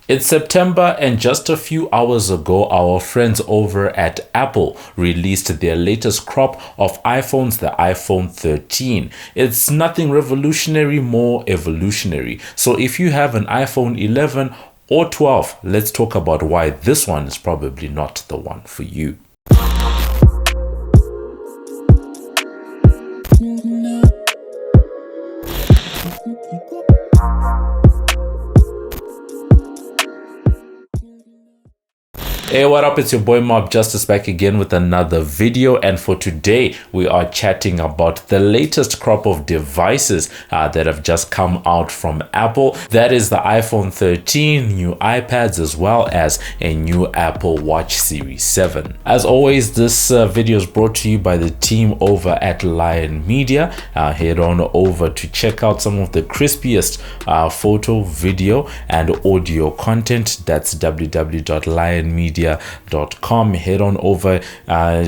It's September, and just a few hours ago, our friends over at Apple released their latest crop of iPhones, the iPhone 13. It's nothing revolutionary, more evolutionary. So if you have an iPhone 11 or 12, let's talk about why this one is probably not the one for you. Hey, what up? It's your boy MobbJustice back again with another video, and for today we are chatting about the latest crop of devices that have just come out from Apple. That is the iPhone 13, new iPads, as well as a new Apple Watch Series 7. As always, this video is brought to you by the team over at Lion Media. Head on over to check out some of the crispiest photo, video, and audio content. That's www.lionmedia.com. Head on over,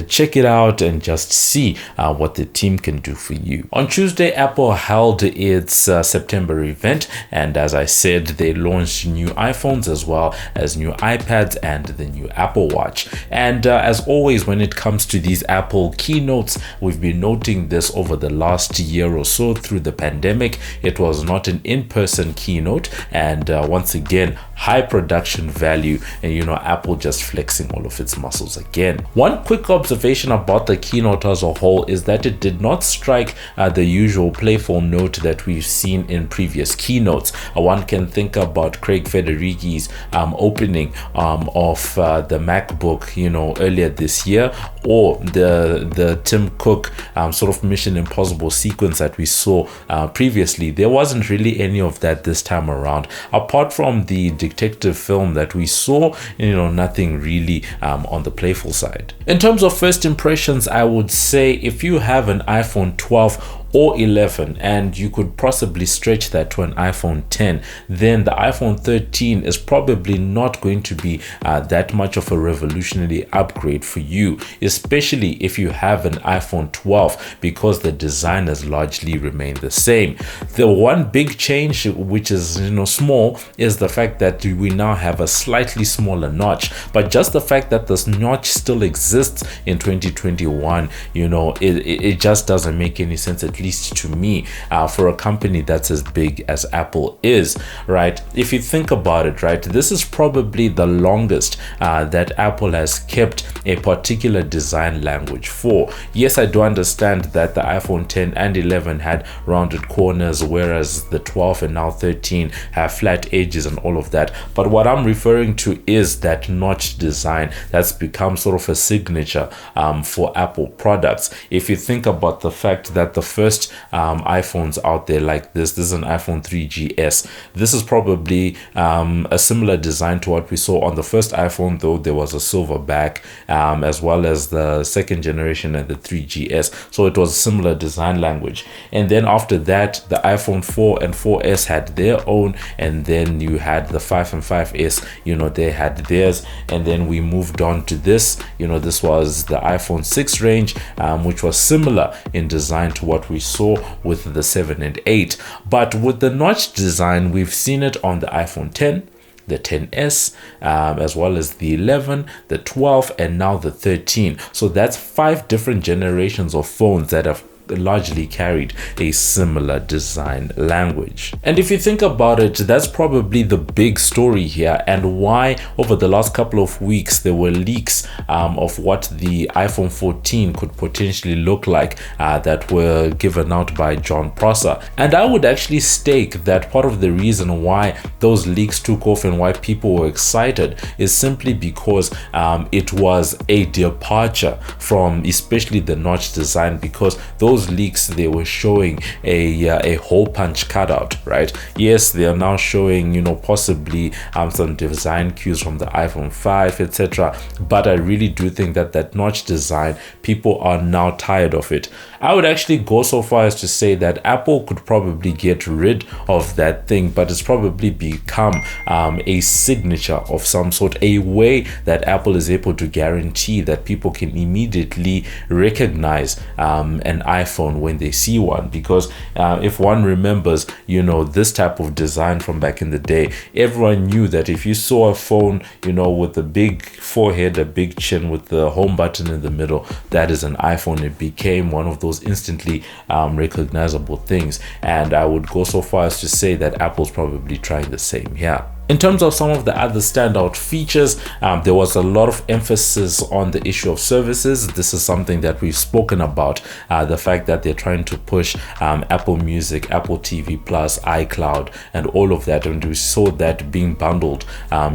check it out, and just see what the team can do for you. On Tuesday, Apple held its September event, and as I said, they launched new iPhones as well as new iPads and the new Apple Watch. And as always, when it comes to these Apple keynotes, we've been noting this over the last year or so through the pandemic. It was not an in-person keynote, and once again, high production value, and Apple just flexing all of its muscles again. One quick observation about the keynote as a whole is that it did not strike the usual playful note that we've seen in previous keynotes. One can think about Craig Federighi's opening of the MacBook earlier this year, or the Tim Cook sort of Mission Impossible sequence that we saw previously. There wasn't really any of that this time around, apart from the detective film that we saw. Nothing really on the playful side. In terms of first impressions, I would say if you have an iPhone 12 or 11 and you could possibly stretch that to an iPhone 10, then the iPhone 13 is probably not going to be that much of a revolutionary upgrade for you, especially if you have an iPhone 12, because the design has largely remained the same. The one big change, which is small, is the fact that we now have a slightly smaller notch. But just the fact that this notch still exists in 2021, it just doesn't make any sense, at least to me, for a company that's as big as Apple is, right? If you think about it, right, this is probably the longest that Apple has kept a particular design language for. Yes, I do understand that the iPhone 10 and 11 had rounded corners, whereas the 12 and now 13 have flat edges and all of that. But what I'm referring to is that notch design that's become sort of a signature for Apple products. If you think about the fact that the first iPhones out there like this is an iPhone 3GS. This is probably a similar design to what we saw on the first iPhone, though there was a silver back, as well as the second generation and the 3GS. So it was a similar design language. And then after that, the iPhone 4 and 4S had their own, and then you had the 5 and 5S, they had theirs. And then we moved on to this, this was the iPhone 6 range, which was similar in design to what we saw with the 7 and 8. But with the notch design, we've seen it on the iPhone 10, the 10s, as well as the 11, the 12, and now the 13. So that's 5 different generations of phones that have largely carried a similar design language. And if you think about it, that's probably the big story here, and why over the last couple of weeks there were leaks of what the iPhone 14 could potentially look like that were given out by John Prosser. And I would actually stake that part of the reason why those leaks took off and why people were excited is simply because it was a departure from especially the notch design, because those leaks, they were showing a hole punch cutout, right? Yes, they are now showing possibly some design cues from the iPhone 5, etc. But I really do think that that notch design, people are now tired of it. I would actually go so far as to say that Apple could probably get rid of that thing, but it's probably become a signature of some sort, a way that Apple is able to guarantee that people can immediately recognize an iPhone iPhone when they see one, because if one remembers, you know, this type of design from back in the day, everyone knew that if you saw a phone, you know, with a big forehead, a big chin, with the home button in the middle, that is an iPhone. It became one of those instantly recognizable things, and I would go so far as to say that Apple's probably trying the same here. In terms of some of the other standout features, there was a lot of emphasis on the issue of services. This is something that we've spoken about, the fact that they're trying to push Apple Music, Apple TV Plus, iCloud, and all of that. And we saw that being bundled,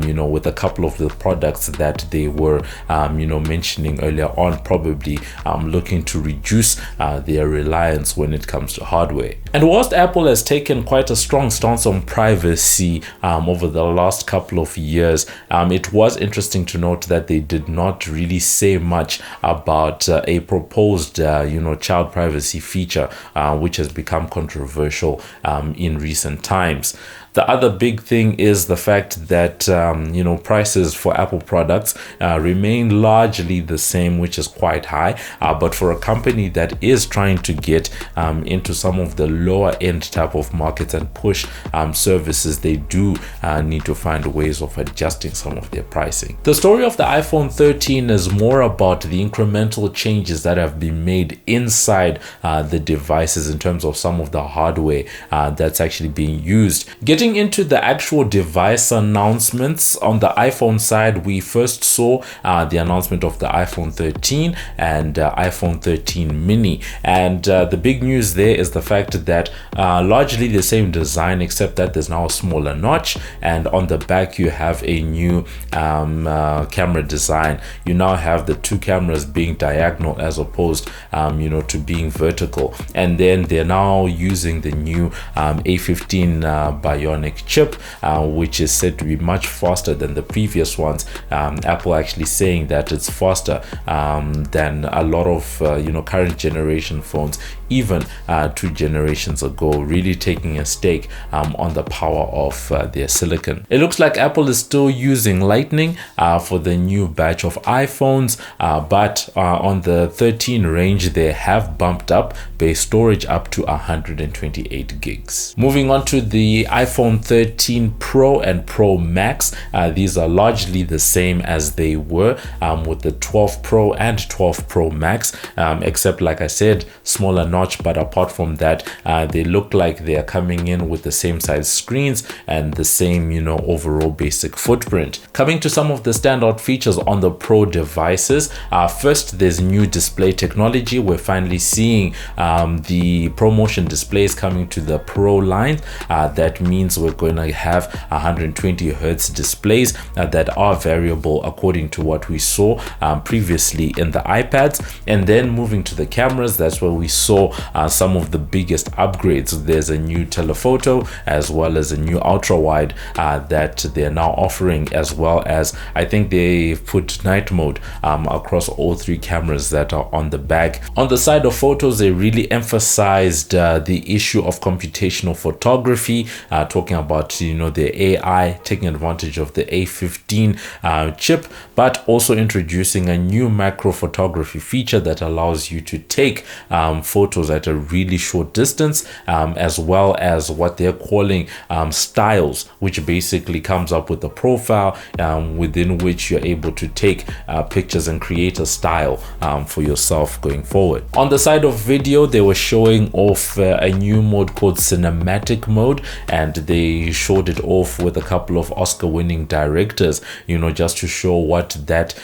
you know, with a couple of the products that they were, you know, mentioning earlier on, probably looking to reduce their reliance when it comes to hardware. And whilst Apple has taken quite a strong stance on privacy over the last couple of years, it was interesting to note that they did not really say much about a proposed you know, child privacy feature, which has become controversial in recent times. The other big thing is the fact that you know, prices for Apple products remain largely the same, which is quite high, but for a company that is trying to get into some of the lower end type of markets and push services, they do need to find ways of adjusting some of their pricing. The story of the iPhone 13 is more about the incremental changes that have been made inside the devices in terms of some of the hardware that's actually being used. Getting into the actual device announcements, on the iPhone side, we first saw the announcement of the iPhone 13 and iPhone 13 mini, and the big news there is the fact that largely the same design, except that there's now a smaller notch, and on the back you have a new camera design. You now have the two cameras being diagonal as opposed you know, to being vertical, and then they're now using the new A15 Bionic chip, which is said to be much faster than the previous ones. Apple actually saying that it's faster than a lot of you know, current generation phones, even 2 generations ago, really taking a stake on the power of their silicon. It looks like Apple is still using Lightning for the new batch of iPhones, but on the 13 range they have bumped up base storage up to 128 gigs. Moving on to the iPhone 13 Pro and Pro Max, these are largely the same as they were with the 12 Pro and 12 Pro Max, except, like I said, smaller notch, but apart from that, they look like they are coming in with the same size screens and the same, you know, overall basic footprint. Coming to some of the standout features on the Pro devices, first, there's new display technology. We're finally seeing the ProMotion displays coming to the Pro line. That means we're going to have 120 Hertz displays that are variable according to what we saw previously in the iPads. And then moving to the cameras, that's where we saw some of the biggest upgrades. There's a new telephoto as well as a new ultra wide that they're now offering, as well as I think they put night mode across all 3 cameras that are on the back. On the side of photos, they really emphasized the issue of computational photography, talking about, you know, the AI, taking advantage of the A15 chip, but also introducing a new macro photography feature that allows you to take photos at a really short distance, as well as what they're calling styles, which basically comes up with a profile within which you're able to take pictures and create a style for yourself going forward. On the side of video, they were showing off a new mode called cinematic mode, and they showed it off with a couple of Oscar-winning directors, you know, just to show what that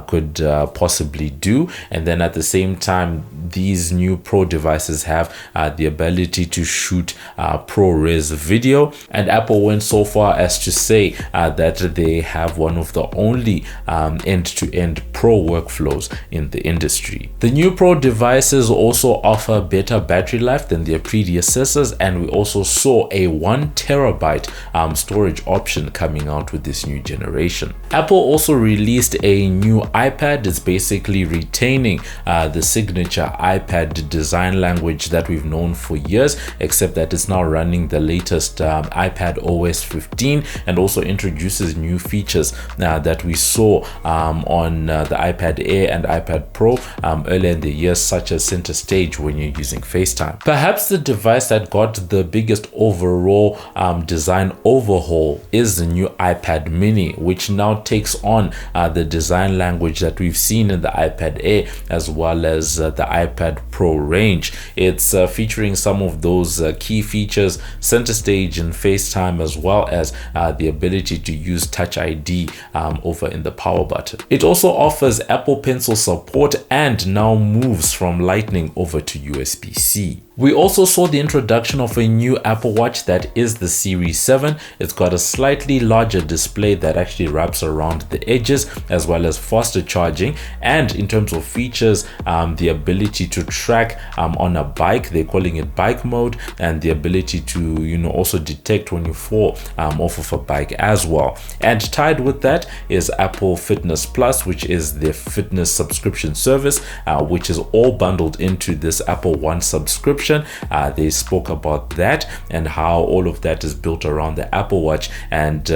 could possibly do. And then at the same time, these new Pro devices have the ability to shoot ProRes video, and Apple went so far as to say that they have one of the only end-to-end Pro workflows in the industry. The new Pro devices also offer better battery life than their predecessors, and we also saw a 1 terabyte storage option coming out with this new generation. Apple also released a new iPad. It's basically retaining the signature iPad design design language that we've known for years, except that it's now running the latest iPad OS 15, and also introduces new features that we saw on the iPad Air and iPad Pro earlier in the year, such as center stage when you're using FaceTime. Perhaps the device that got the biggest overall design overhaul is the new iPad mini, which now takes on the design language that we've seen in the iPad Air as well as the iPad Pro range. It's featuring some of those key features, center stage and FaceTime, as well as the ability to use Touch ID over in the power button. It also offers Apple Pencil support and now moves from Lightning over to USB-C. We also saw the introduction of a new Apple Watch that is the Series 7. It's got a slightly larger display that actually wraps around the edges, as well as faster charging. And in terms of features, the ability to track on a bike, they're calling it bike mode, and the ability to, also detect when you fall off of a bike as well. And tied with that is Apple Fitness Plus, which is their fitness subscription service, which is all bundled into this Apple One subscription. They spoke about that and how all of that is built around the Apple Watch, and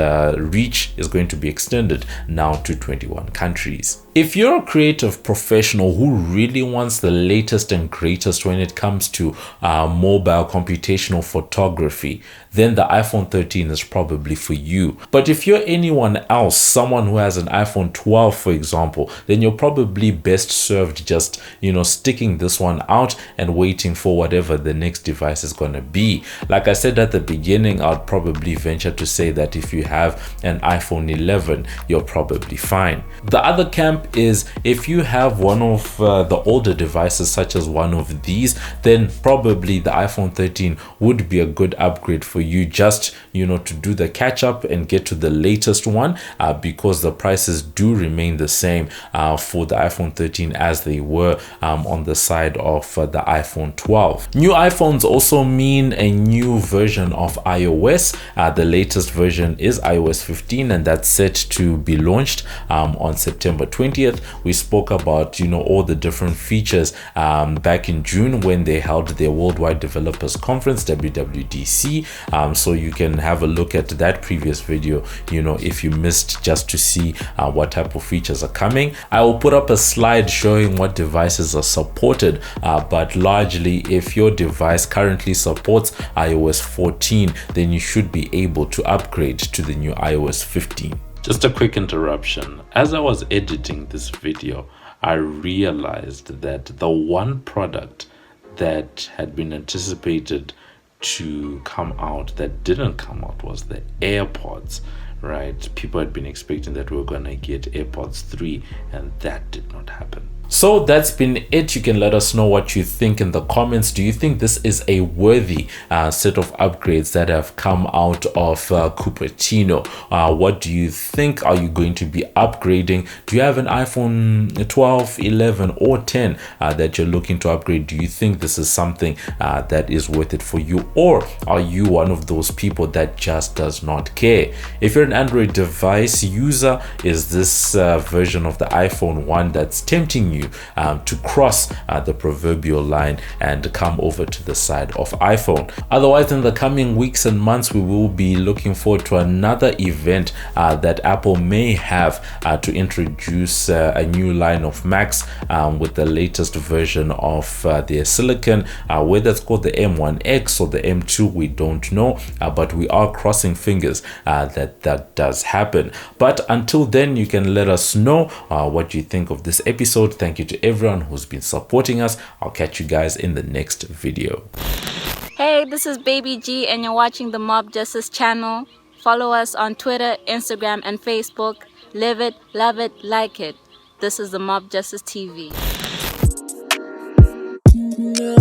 reach is going to be extended now to 21 countries. If you're a creative professional who really wants the latest and greatest when it comes to mobile computational photography, then the iPhone 13 is probably for you. But if you're anyone else, someone who has an iPhone 12, for example, then you're probably best served just, sticking this one out and waiting for whatever the next device is going to be. Like I said at the beginning, I'd probably venture to say that if you have an iPhone 11, you're probably fine. The other camp is if you have one of the older devices, such as one of these, then probably the iPhone 13 would be a good upgrade for you, just to do the catch up and get to the latest one, because the prices do remain the same for the iPhone 13 as they were on the side of the iPhone 12. New iPhones also mean a new version of iOS. The latest version is iOS 15, and that's set to be launched on September 20th. We spoke about all the different features back in June when they held their Worldwide Developers Conference, WWDC. So you can have a look at that previous video if you missed, just to see what type of features are coming. I will put up a slide showing what devices are supported, but largely if your device currently supports iOS 14, then you should be able to upgrade to the new iOS 15. Just a quick interruption. As I was editing this video, I realized that the one product that had been anticipated to come out that didn't come out was the AirPods, right? People had been expecting that we were gonna get AirPods 3, and that did not happen. So that's been it. You can let us know what you think in the comments. Do you think this is a worthy set of upgrades that have come out of Cupertino? What do you think? Are you going to be upgrading? Do you have an iPhone 12, 11 or 10 that you're looking to upgrade? Do you think this is something that is worth it for you? Or are you one of those people that just does not care? If you're an Android device user, is this version of the iPhone one that's tempting you to cross the proverbial line and come over to the side of iPhone? Otherwise, in the coming weeks and months, we will be looking forward to another event that Apple may have to introduce a new line of Macs with the latest version of their silicon, whether it's called the M1X or the M2, we don't know, but we are crossing fingers that does happen. But until then, you can let us know what you think of this episode. Thank you to everyone who's been supporting us. I'll catch you guys in the next video. Hey, this is Baby G and you're watching the Mob Justice channel. Follow us on Twitter, Instagram and Facebook. Live it, love it, like it. This is the Mob Justice TV. No.